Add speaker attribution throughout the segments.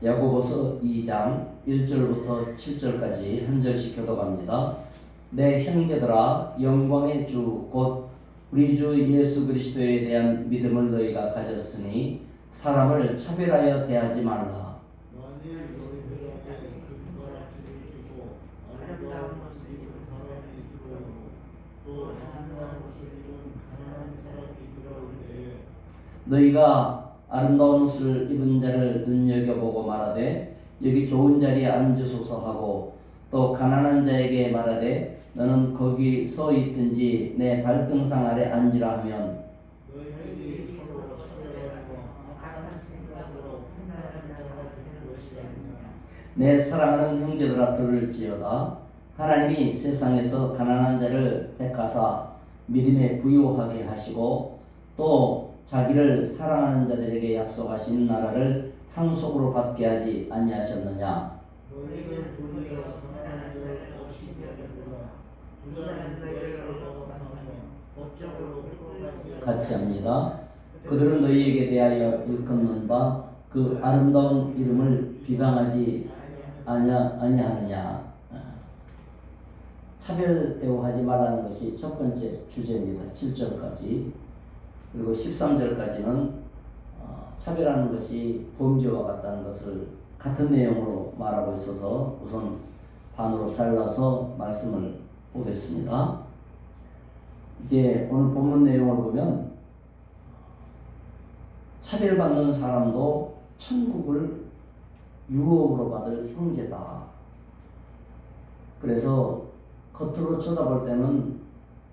Speaker 1: 야고보서 2장 1절부터 7절까지 한 절씩 교독합니다. 내 형제들아, 영광의 주 곧 우리 주 예수 그리스도에 대한 믿음을 너희가 가졌으니 사람을 차별하여 대하지 말라.
Speaker 2: 만일 너희들에게 금가락지를 주고 아름다운 것을 입은 사람이 들어오고 또 아름다운 것을 입은 가난한 사람이 들어올 때에
Speaker 1: 너희가 아름다운 옷을 입은 자를 눈여겨보고 말하되 여기 좋은 자리에 앉으소서 하고 또 가난한 자에게 말하되 너는 거기 서 있든지 내 발등상 아래 앉으라 하면
Speaker 2: 너희들이 서로 차별하고 악한 생각으로 판단하는 자가 되는 것이 아니냐.
Speaker 1: 내 사랑하는 형제들아 들을지어다. 하나님이 세상에서 가난한 자를 택하사 믿음에 부요하게 하시고 또 자기를 사랑하는 자들에게 약속하신 나라를 상속으로 받게 하지 아니하셨느냐.
Speaker 2: 너희들 도리어 가난한 자를 없이 여겨보라. 부자는 너희를 얻어가며 법적으로
Speaker 1: 같이 합니다. 그들은 너희에게 대하여 일컫는 바 그 아름다운 이름을 비방하지 아니하느냐. 차별 대우하지 말라는 것이 첫 번째 주제입니다. 7절까지. 그리고 13절까지는 차별하는 것이 범죄와 같다는 것을 같은 내용으로 말하고 있어서 우선 반으로 잘라서 말씀을 보겠습니다. 이제 오늘 본문 내용을 보면 차별받는 사람도 천국을 유업으로 받을 형제다. 그래서 겉으로 쳐다볼 때는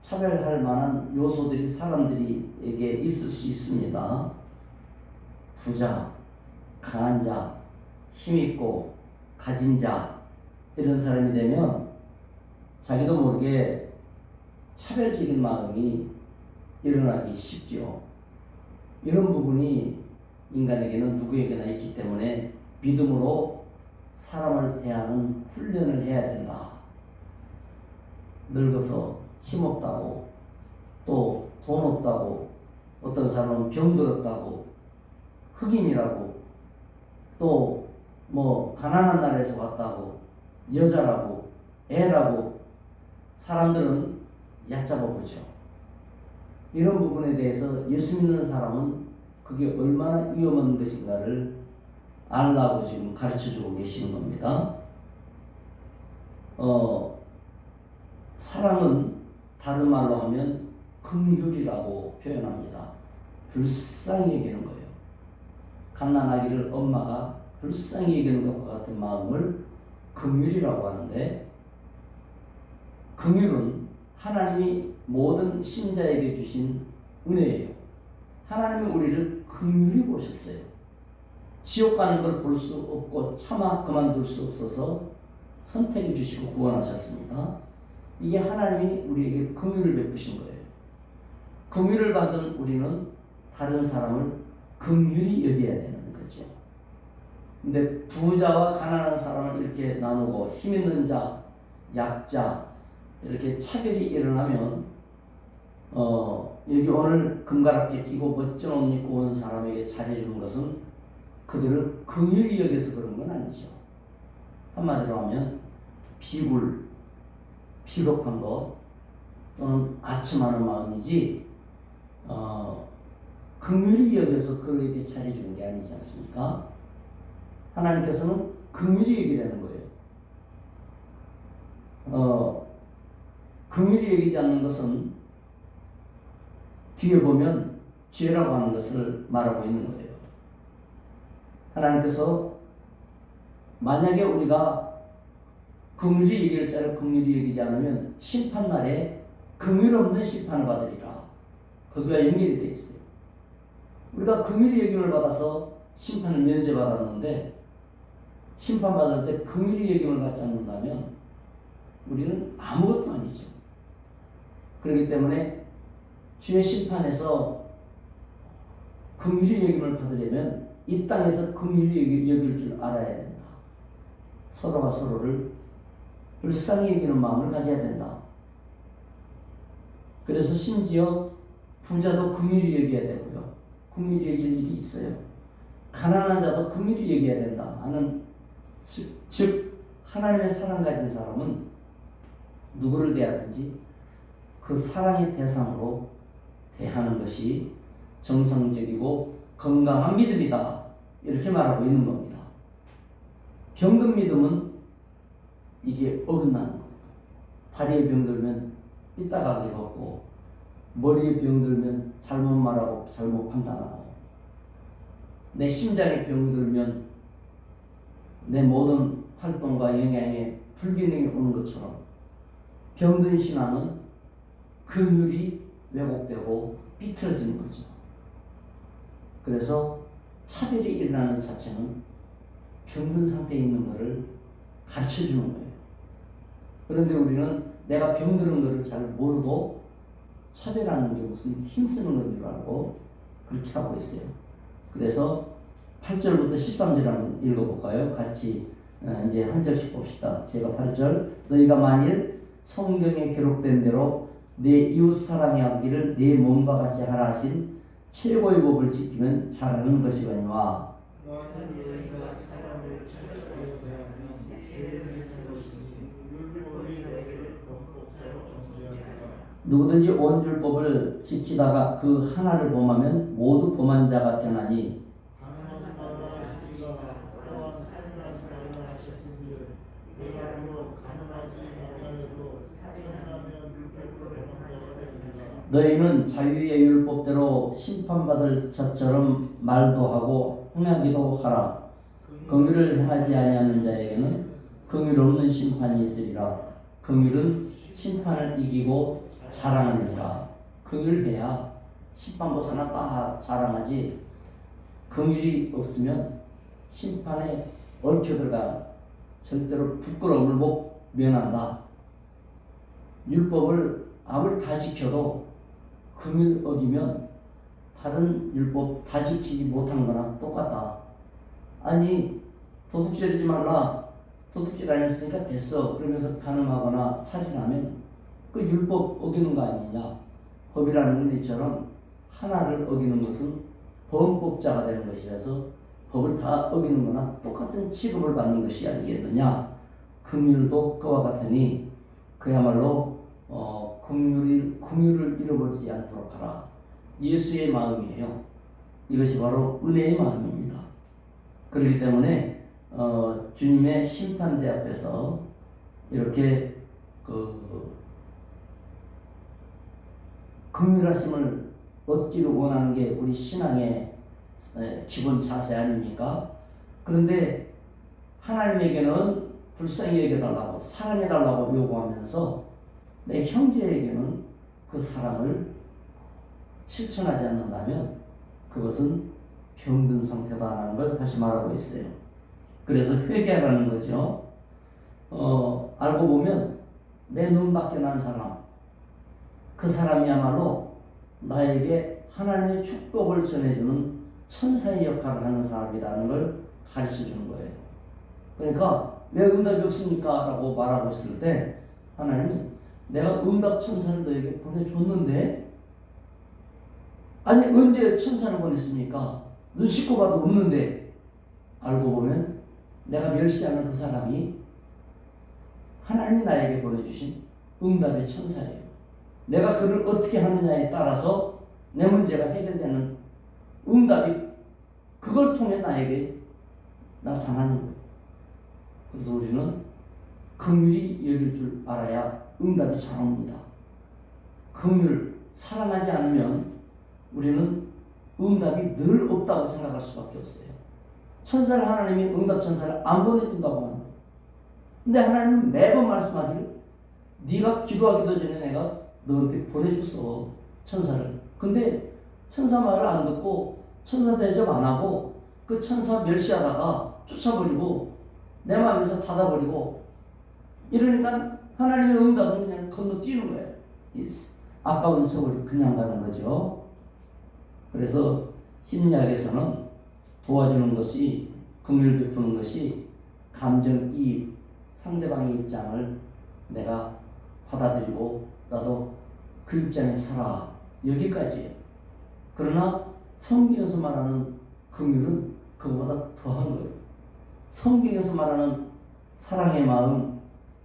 Speaker 1: 차별할 만한 요소들이 사람들에게 있을 수 있습니다. 부자, 강한 자, 힘있고 가진 자 이런 사람이 되면 자기도 모르게 차별적인 마음이 일어나기 쉽죠. 이런 부분이 인간에게는 누구에게나 있기 때문에 믿음으로 사람을 대하는 훈련을 해야 된다. 늙어서 힘없다고 또 돈 없다고 어떤 사람은 병들었다고 흑인이라고 또 뭐 가난한 나라에서 왔다고 여자라고 애라고 사람들은 얕잡아 보죠. 이런 부분에 대해서 예수 믿는 사람은 그게 얼마나 위험한 것인가를 알라고 지금 가르쳐주고 계시는 겁니다. 사랑은 다른 말로 하면 긍휼이라고 표현합니다. 불쌍히 여기는 거예요. 갓난아기를 엄마가 불쌍히 여기는 것과 같은 마음을 긍휼이라고 하는데, 긍휼은 하나님이 모든 신자에게 주신 은혜예요. 하나님이 우리를 긍휼히 보셨어요. 지옥 가는 걸 볼 수 없고 차마 그만둘 수 없어서 선택해 주시고 구원하셨습니다. 이게 하나님이 우리에게 긍휼을 베푸신 거예요. 긍휼을 받은 우리는 다른 사람을 긍휼히 여겨야 되는 거죠. 근데 부자와 가난한 사람을 이렇게 나누고 힘 있는 자, 약자 이렇게 차별이 일어나면 여기 오늘 금가락지 끼고 멋진 옷 입고 온 사람에게 잘해주는 것은 그들을 긍휼히 여겨서 그런 건 아니죠. 한마디로 하면 비겁한 것 또는 아첨하는 마음이지 긍휼히 여겨서 그에게 잘해주는 게 아니지 않습니까? 하나님께서는 긍휼히 여기라는 거예요. 긍휼히 여기지 않는 것은 뒤에 보면 죄라고 하는 것을 말하고 있는 거예요. 하나님께서 만약에 우리가 긍휼히 여길 자를 긍휼히 여기지 않으면 심판날에 긍휼 없는 심판을 받으리라. 거기와 연결이 되어 있어요. 우리가 긍휼히 여김을 받아서 심판을 면제받았는데 심판받을 때 긍휼히 여김을 받지 않는다면 우리는 아무것도 아니죠. 그렇기 때문에 주의 심판에서 긍휼히 여김을 받으려면 이 땅에서 긍휼히 여길 줄 알아야 된다. 서로가 서로를 불쌍히 여기는 마음을 가져야 된다. 그래서 심지어 부자도 긍휼히 여겨야 되고요. 긍휼히 여길 일이 있어요. 가난한 자도 긍휼히 여겨야 된다 하는 즉 하나님의 사랑 가진 사람은 누구를 대하든지 그 사랑의 대상으로 대하는 것이 정상적이고 건강한 믿음이다 이렇게 말하고 있는 겁니다. 병든 믿음은 이게 어긋나는 거예요. 다리에 병들면 삐딱하게 걷고 머리에 병들면 잘못 말하고 잘못 판단하고 내 심장에 병들면 내 모든 활동과 영향에 불균형이 오는 것처럼 병든 신앙은 긍휼이 왜곡되고 삐뚤어지는 거죠. 그래서 차별이 일어나는 자체는 병든 상태에 있는 것을 가르쳐주는 거예요. 그런데 우리는 내가 병드는 것을 잘 모르고 차별하는 게 무슨 힘쓰는 건 줄 알고 그렇게 하고 있어요. 그래서 8절부터 13절 한번 읽어볼까요? 같이 이제 한 절씩 봅시다. 제가 8절 너희가 만일 성경에 기록된 대로 내 이웃 사랑하기를 내 몸과 같이 하라 하신 최고의 법을 지키면 잘하는 것이거니와
Speaker 2: 너는 너희가 사람을 찾아내어 대하면 죄를 짓는 것이지 율법이 너희를 범법자로 정죄하리라.
Speaker 1: 누구든지 온 율법을 지키다가 그 하나를 범하면 모두 범한 자가 되나니
Speaker 2: 가난하지 말라 하시기가 또한 살인하지 말라 하셨은즉 내가 비록 가난하지 말라해도 살인하면 율법을 범한 자가 되리라.
Speaker 1: 너희는 자유의 율법대로 심판받을 자처럼 말도 하고 행하기도 하라. 긍휼을 행하지 아니하는 자에게는 긍휼 없는 심판이 있으리라. 긍휼은 심판을 이기고 자랑하니라. 긍휼해야 심판 벗어나 딱 자랑하지. 긍휼이 없으면 심판에 얽혀들어가 절대로 부끄러움을 못 면한다. 율법을 아무리 다 지켜도 긍휼 어기면 다른 율법 다 지키지 못한 거나 똑같다. 아니 도둑질하지 말라. 도둑질 안 했으니까 됐어. 그러면서 간음하거나 살인하면 그 율법 어기는 거 아니냐. 법이라는 은혜처럼 하나를 어기는 것은 범법자가 되는 것이라서 법을 다 어기는 거나 똑같은 취급을 받는 것이 아니겠느냐. 긍휼도 그와 같으니 그야말로 긍휼을 잃어버리지 않도록 하라. 예수의 마음이에요. 이것이 바로 은혜의 마음입니다. 그렇기 때문에 주님의 심판대 앞에서 이렇게 긍휼하심을 얻기를 원하는 게 우리 신앙의 기본 자세 아닙니까? 그런데 하나님에게는 불쌍히 여겨달라고 사랑해달라고 요구하면서 내 형제에게는 그 사랑을 실천하지 않는다면 그것은 병든 상태다라는 걸 다시 말하고 있어요. 그래서 회개하라는 거죠. 알고 보면 내 눈밖에 난 사람, 그 사람이야말로 나에게 하나님의 축복을 전해주는 천사의 역할을 하는 사람이라는 걸 가르쳐주는 거예요. 그러니까 왜 응답이 없습니까? 라고 말하고 있을 때 하나님은 내가 응답 천사를 너에게 보내줬는데 아니 언제 천사를 보냈습니까? 눈 씻고 봐도 없는데 알고 보면 내가 멸시하는 그 사람이 하나님이 나에게 보내주신 응답의 천사예요. 내가 그를 어떻게 하느냐에 따라서 내 문제가 해결되는 응답이 그걸 통해 나에게 나타나는 거예요. 그래서 우리는 긍휼히 여길 줄 알아야 응답이 잘 옵니다. 긍휼, 사랑하지 않으면 우리는 응답이 늘 없다고 생각할 수밖에 없어요. 천사를 하나님이 응답 천사를 안 보내준다고 하는 거예요. 근데 하나님은 매번 말씀하기를 네가 기도하기도 전에 내가 너한테 보내줬어 천사를. 근데 천사 말을 안 듣고 천사 대접 안 하고 그 천사 멸시하다가 쫓아버리고 내 마음에서 닫아버리고 이러니까 하나님의 응답은 그냥 건너뛰는 거예요. 이 아까운 세월이 그냥 가는 거죠. 그래서 심리학에서는 도와주는 것이 긍휼 베푸는 것이 감정이입, 상대방의 입장을 내가 받아들이고 나도 그 입장에 살아 여기까지예요. 그러나 성경에서 말하는 긍휼은 그보다 더한 거예요. 성경에서 말하는 사랑의 마음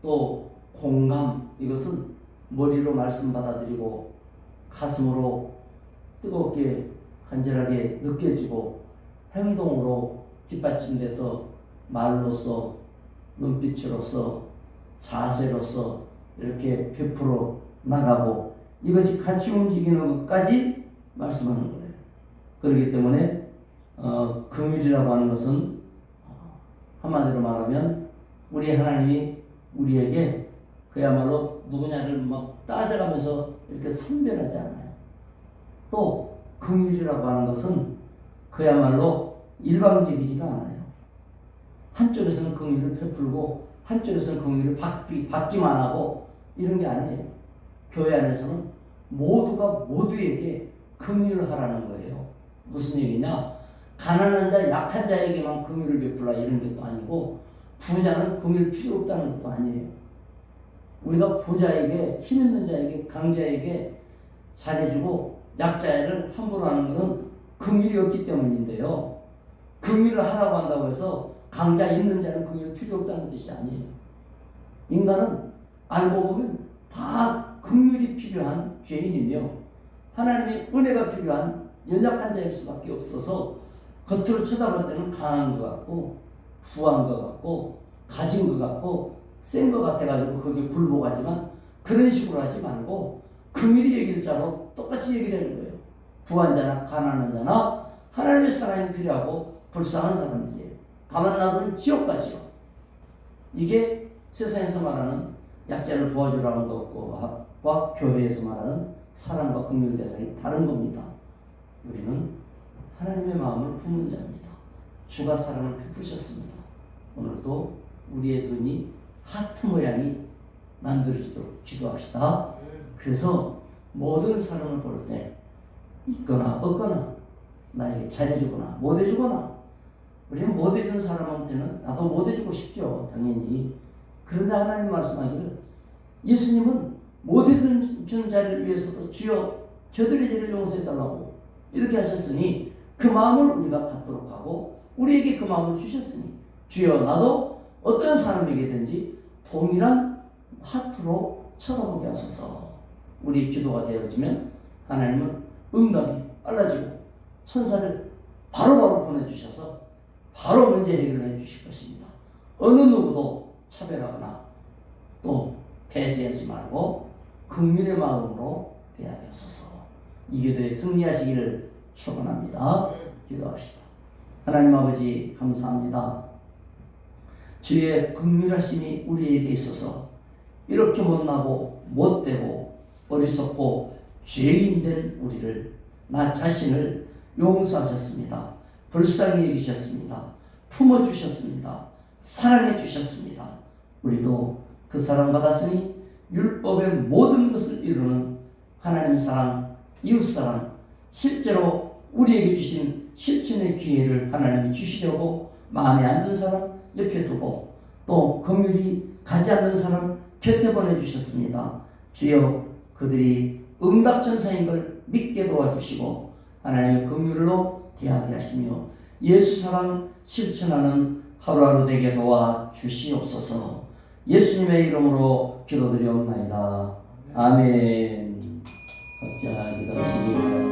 Speaker 1: 또 공감 이것은 머리로 말씀 받아들이고 가슴으로 뜨겁게 간절하게 느껴지고 행동으로 뒷받침돼서 말로써 눈빛으로서 자세로서 이렇게 베풀어 나가고 이것이 같이 움직이는 것까지 말씀하는 거예요. 그렇기 때문에 긍휼이라고 하는 것은 한마디로 말하면 우리 하나님이 우리에게 그야말로 누구냐를 막 따져가면서 이렇게 선별하지 않아요. 또 긍휼이라고 하는 것은 그야말로 일방적이지가 않아요. 한쪽에서는 긍휼을 베풀고 한쪽에서는 긍휼을 받기만 하고 이런 게 아니에요. 교회 안에서는 모두가 모두에게 긍휼을 하라는 거예요. 무슨 얘기냐? 가난한 자, 약한 자에게만 긍휼을 베풀라 이런 것도 아니고 부자는 긍휼 필요 없다는 것도 아니에요. 우리가 부자에게, 힘 있는 자에게, 강자에게 잘해주고 약자를 함부로 하는 것은 긍휼이 없기 때문인데요. 긍휼을 하라고 한다고 해서 강자 있는 자는 긍휼 필요 없다는 뜻이 아니에요. 인간은 알고 보면 다 긍휼이 필요한 죄인이며 하나님의 은혜가 필요한 연약한 자일 수밖에 없어서 겉으로 쳐다볼 때는 강한 것 같고 부한 것 같고 가진 것 같고 센 것 같아가지고 거기에 굴복하지만 그런 식으로 하지 말고 긍휼히 얘기를 자로 똑같이 얘기를 하는 거예요. 부한 자나 가난한 자나 하나님의 사랑이 필요하고 불쌍한 사람들이에요. 가만 놔두면 지옥 가지요. 이게 세상에서 말하는 약자를 도와주라는 것과 교회에서 말하는 사랑과 긍휼 대상이 다른 겁니다. 우리는 하나님의 마음을 품는 자입니다. 주가 사랑을 베푸셨습니다. 오늘도 우리의 눈이 하트 모양이 만들어지도록 기도합시다. 그래서 모든 사람을 볼 때 있거나 없거나 나에게 잘해주거나 못해주거나 우리는 못해준 사람한테는 나도 못해주고 싶죠. 당연히. 그런데 하나님 말씀하기를 예수님은 못해준 자를 위해서도 주여 저들의 죄를 용서해달라고 이렇게 하셨으니 그 마음을 우리가 갖도록 하고 우리에게 그 마음을 주셨으니 주여 나도 어떤 사람에게든지 동일한 하트로 쳐다보게 하소서. 우리 기도가 되어지면 하나님은 응답이 빨라지고 천사를 바로바로 보내주셔서 바로 문제 해결을 해주실 것입니다. 어느 누구도 차별하거나 또 배제하지 말고 긍휼의 마음으로 대하게 하소서. 이 기도에 승리하시기를 축원합니다. 기도합시다. 하나님 아버지 감사합니다. 주의 긍휼하심이 우리에게 있어서 이렇게 못나고 못되고 어리석고 죄인된 우리를 나 자신을 용서하셨습니다. 불쌍히 여기셨습니다. 품어주셨습니다. 사랑해주셨습니다. 우리도 그 사랑받았으니 율법의 모든 것을 이루는 하나님의 사랑, 이웃사랑, 실제로 우리에게 주신 실천의 기회를 하나님이 주시려고 마음에 안 든 사람 옆에 두고 또 긍휼이 가지 않는 사람 곁에 보내주셨습니다. 주여 그들이 응답천사인 걸 믿게 도와주시고 하나님의 긍휼로 대하게 하시며 예수 사랑 실천하는 하루하루 되게 도와 주시옵소서. 예수님의 이름으로 기도드리옵나이다. 아멘. 각자 기도하시기 바랍니다.